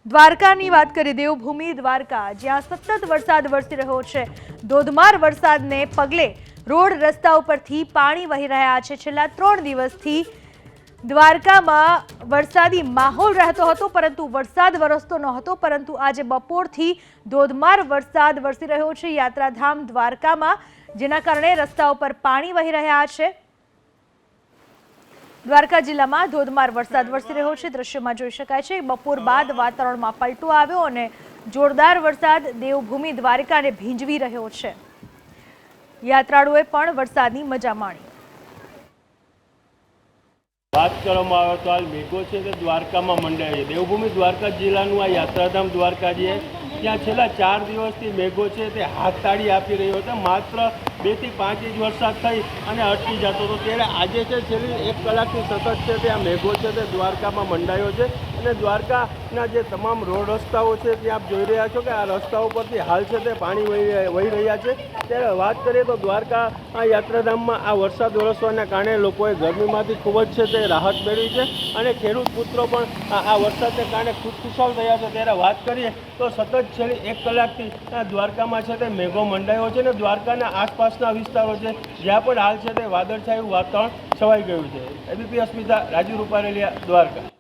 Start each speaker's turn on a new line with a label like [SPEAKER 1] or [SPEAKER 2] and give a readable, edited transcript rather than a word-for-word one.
[SPEAKER 1] દ્વારકાની વાત કરીએ, દેવભૂમિ દ્વારકા, જ્યાં સતત વરસાદ વરસી રહ્યો છે। ધોધમાર વરસાદને પગલે રોડ રસ્તા ઉપરથી પાણી વહી રહ્યા છે। છેલ્લા 3 દિવસથી દ્વારકામાં વરસાદી માહોલ રહેતો હતો, પરંતુ વરસાદ વરસતો નહોતો। પરંતુ આજે બપોરથી ધોધમાર વરસાદ વરસી રહ્યો છે યાત્રાધામ દ્વારકામાં, જેના કારણે રસ્તા ઉપર પાણી વહી રહ્યા છે। દ્વારકા જિલ્લામાં ધોધમાર વરસાદ વરસી રહ્યો છે। દ્રશ્યમાં જોઈ શકાય છે બપોર બાદ વાતાવરણમાં પલટો આવ્યો અને જોરદાર વરસાદ દેવભૂમિ દ્વારકાને ભીંજવી રહ્યો છે। યાત્રાળુઓએ પણ વરસાદની મજા માણી।
[SPEAKER 2] વાત કરવામાં આવે તો હાલ મેઘો છે તે દ્વારકામાં મંડાય છે। દેવભૂમિ દ્વારકા જિલ્લાનું આ યાત્રાધામ દ્વારકા છે, ત્યાં છેલ્લા 4 દિવસથી મેઘો છે તે હાથ તાળી આપી રહ્યો હતો। માત્ર 2 થી 5 ઇંચ વરસાદ થઈ અને અટકી જતો હતો, ત્યારે આજે છે છેલ્લી 1 કલાકથી સતત છે તે આ મેઘો છે તે દ્વારકામાં મંડાયો છે। અને દ્વારકાના જે તમામ રોડ રસ્તાઓ છે ત્યાં આપ જોઈ રહ્યા છો કે આ રસ્તાઓ પરથી હાલ છે તે પાણી વહી રહ્યા છે। ત્યારે વાત કરીએ તો દ્વારકા આ યાત્રાધામમાં આ વરસાદ વરસવાના કારણે લોકોએ ગરમીમાંથી ખૂબ જ છે તે રાહત મેળવી છે અને ખેડૂત પુત્રો પણ આ વરસાદને કારણે ખુશખુશાલ થયા છે। ત્યારે વાત કરીએ તો સતત છેલ્લી 1 કલાકથી દ્વારકામાં છે તે મેઘો મંડાયો છે અને દ્વારકાના આસપાસના વિસ્તારો છે જ્યાં પણ હાલ છે તે વાદળછાયું વાતાવરણ છવાઈ ગયું છે। એબીપી અસ્મિતા, રાજુ રૂપારેલિયા, દ્વારકા।